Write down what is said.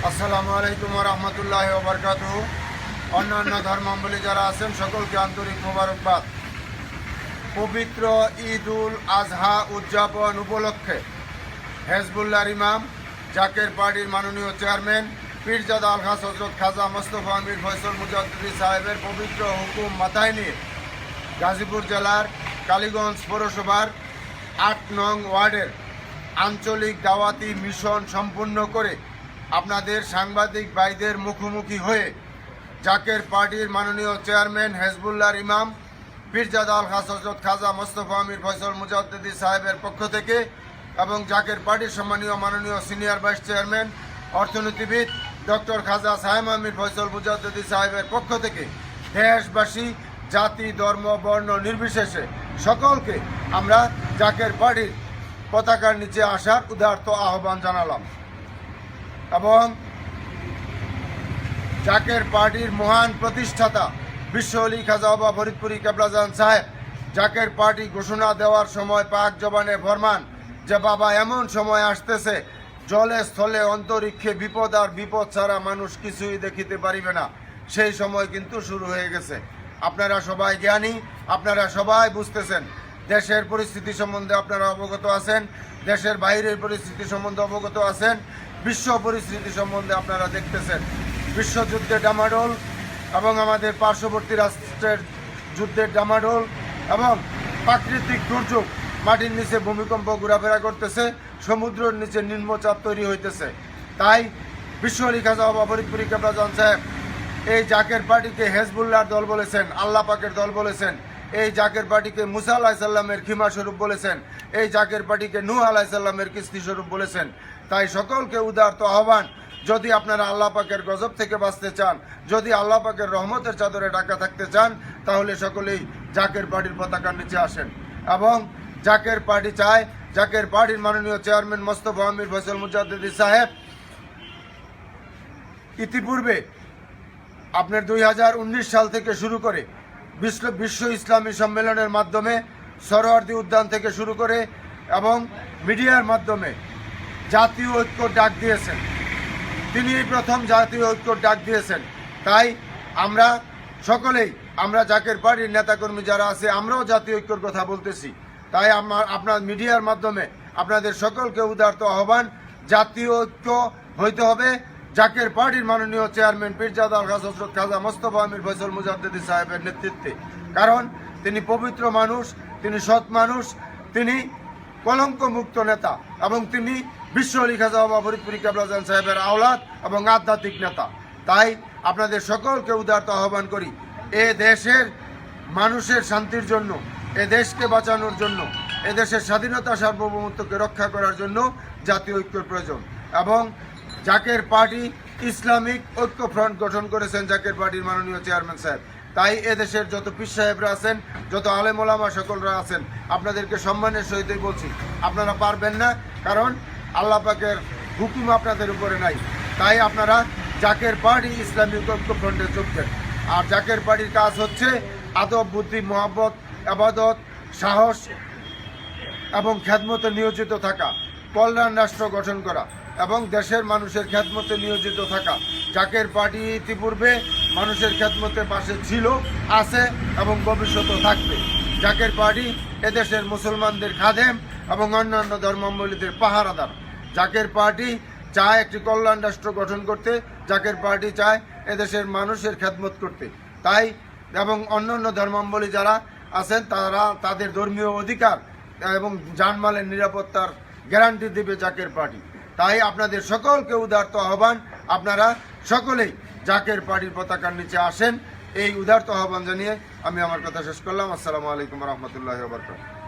আসসালামু আলাইকুম ওয়া রাহমাতুল্লাহি ওয়া বারাকাতুহু। অন্যান্য ধর্মাবলম্বী যারা আছেন সকলকে আন্তরিক মোবারকবাদ। পবিত্র ঈদ উল আজহা উদযাপন উপলক্ষে হেজবুল্লাহর ইমাম জাকের পার্টির মাননীয় চেয়ারম্যান পীরজাদা আলহাজ হযরত খাজা মোস্তফা আমির ফয়সাল মুজাদ্দিদি সাহেবের পবিত্র হুকুম মাথায় নিয়ে গাজীপুর জেলার কালীগঞ্জ পৌরসভার ৮ নং ওয়ার্ডের আঞ্চলিক দাওয়াতি মিশন সম্পূর্ণ করে আপনাদের সাংবাদিক ভাইদের মুখোমুখি হয়ে জাকের পার্টির মাননীয় চেয়ারম্যান হেজবুল্লাহর ইমাম পীরজাদা আলহাজ হযরত খাজা মোস্তফা আমির ফয়সাল মুজাদ্দিদি সাহেবের পক্ষ থেকে এবং জাকের পার্টির সম্মানীয় মাননীয় সিনিয়র ভাইস চেয়ারম্যান অর্থনীতিবিদ ডক্টর খাজা সাহেব আমির ফয়সাল মুজাদ্দিদি সাহেবের পক্ষ থেকে দেশবাসী জাতি ধর্ম বর্ণ নির্বিশেষে সকলকে আমরা জাকের পার্টির পতাকার নিচে আসার উদারত আহ্বান জানালাম এবং জাকের পার্টির মহান প্রতিষ্ঠাতা বিশ্ব অলি খাজা বাবা ফরিদপুরি কেবলাজান সাহেব জাকের পার্টি ঘোষণা দেওয়ার সময় পাক জবানে ফরমান যে বাবা এমন সময় আসতেছে জলে স্থলে অন্তরিক্ষে বিপদ আর বিপদ ছাড়া মানুষ কিছুই দেখিতে পারিবে না। সেই সময় কিন্তু শুরু হয়ে গেছে। আপনারা সবাই জ্ঞানী, আপনারা সবাই বুঝতেছেন, দেশের পরিস্থিতি সম্বন্ধে আপনারা অবগত আছেন, দেশের বাইরের পরিস্থিতি সম্বন্ধে অবগত আছেন, বিশ্ব পরিস্থিতি সম্বন্ধে আপনারা দেখতেছেন। বিশ্বযুদ্ধের ডামাডোল এবং আমাদের পার্শ্ববর্তী রাষ্ট্রের যুদ্ধের ডামাডোল এবং প্রাকৃতিক দুর্যোগ, মাটির নিচে ভূমিকম্প ঘোরাফেরা করতেছে, সমুদ্রের নিচে নিম্নচাপ তৈরি হইতেছে। তাই বিশ্ব অলি খাজা বাবা ফরিদপুরি কেবলাজান সাহেব এই জাকের পার্টিকে হেজবুল্লাহর দল বলেছেন, আল্লাহ পাকের দল বলেছেন। এই জাকের পার্টিকে মুসা আলাইসাল্লামের খিমা স্বরূপ বলেছেন, এই জাকের পার্টিকে নূহ আলাইসাল্লামের কিস্তি স্বরূপ বলেছেন। তাই সকলকে উদারত আহ্বান, যদি আপনারা আল্লাহ পাকের গজব থেকে বাঁচতে চান, যদি আল্লাহ পাকের রহমতের চাদরে ঢাকা থাকতে চান, তাহলে সকলেই জাকের পার্টির পতাকার নিচে আসেন। এবং জাকের পার্টি চায়, জাকের পার্টির মাননীয় চেয়ারম্যান মোস্তফা আমির ফয়সাল মুজাদ্দিদি সাহেব ইতিপূর্বে আপনার 2019 সাল থেকে শুরু করে বিশ্ব ইসলামী সম্মেলনের মাধ্যমে, সরোয়ার্দী উদ্যান থেকে শুরু করে এবং মিডিয়ার মাধ্যমে জাতীয় ঐক্য ডাক দিয়েছেন। তিনি প্রথম জাতীয় ঐক্য ডাক দিয়েছেন। তাই আমরা সকলেই, আমরা জাকের পার্টির নেতাকর্মী যারা আছে, আমরাও জাতীয় ঐক্যর কথা বলতেছি। তাই আপনার মিডিয়ার মাধ্যমে আপনাদের সকলকে উদারত আহ্বান, জাতীয় ঐক্য হইতে হবে জাকের পার্টির মাননীয় চেয়ারম্যান পীরজাদা আলহাজ হযরত খাজা মোস্তফা আমির ফয়সাল মুজাদ্দিদি সাহেবের নেতৃত্বে। কারণ তিনি পবিত্র মানুষ, তিনি সৎ মানুষ, তিনি কলঙ্ক মুক্ত নেতা এবং তিনি বিশ্ব অলি খাজা বাবা ফরিদপুরি কেবলাজান সাহেবের আওলাদ এবং আধ্যাত্মিক নেতা। তাই আপনাদের সকলকে উদারত আহ্বান করি, এ দেশের মানুষের শান্তির জন্য, এ দেশকে বাঁচানোর জন্য, এ দেশের স্বাধীনতা সার্বভৌমত্বকে রক্ষা করার জন্য জাতীয় ঐক্যের প্রয়োজন। এবং জাকের পার্টি ইসলামিক ঐক্য ফ্রন্ট গঠন করেছেন জাকের পার্টির মাননীয় চেয়ারম্যান সাহেব। তাই এদেশের যত পীর সাহেবরা আছেন, যত আলেম ওলামা সকলরা আছেন, আপনাদেরকে সম্মানের সহিতই বলছি, আপনারা পারবেন না, কারণ আল্লাহ পাকের হুকুম আপনাদের উপরে নাই। তাই আপনারা জাকের পার্টি ইসলামিক ঐক্য ফ্রন্টে যোগ দেন। আর জাকের পার্টির কাজ হচ্ছে আদব, বুদ্ধি, মহব্বত, আবাদত, সাহস এবং খেদমতে নিয়োজিত থাকা, কল্যাণ রাষ্ট্র গঠন করা এবং দেশের মানুষের খেদমতে নিয়োজিত থাকা। জাকের পার্টি ইতিপূর্বে মানুষের খেদমতে পাশে ছিল, আছে এবং ভবিষ্যতেও থাকবে। জাকের পার্টি এদেশের মুসলমানদের খাদেম এবং অন্যান্য ধর্মাবলম্বীদের পাহারাদার। জাকের পার্টি চায় একটি কল্যাণ রাষ্ট্র গঠন করতে, জাকের পার্টি চায় এদেশের মানুষের খেদমত করতে। তাই এবং অন্যান্য ধর্মাবলম্বী যারা আছেন তারা তাদের ধর্মীয় অধিকার এবং জানমালের নিরাপত্তার গ্যারান্টি দেবে জাকের পার্টি। তাই আপনাদের সকলকে উদারত আহ্বান, আপনারা সকলেই জাকের পার্টির পতাকার নিচে আসেন। এই উদারত আহ্বান জানিয়ে আমি আমার কথা শেষ করলাম। আসসালামু আলাইকুম ওয়া রাহমাতুল্লাহি ওয়া বারাকাতুহু।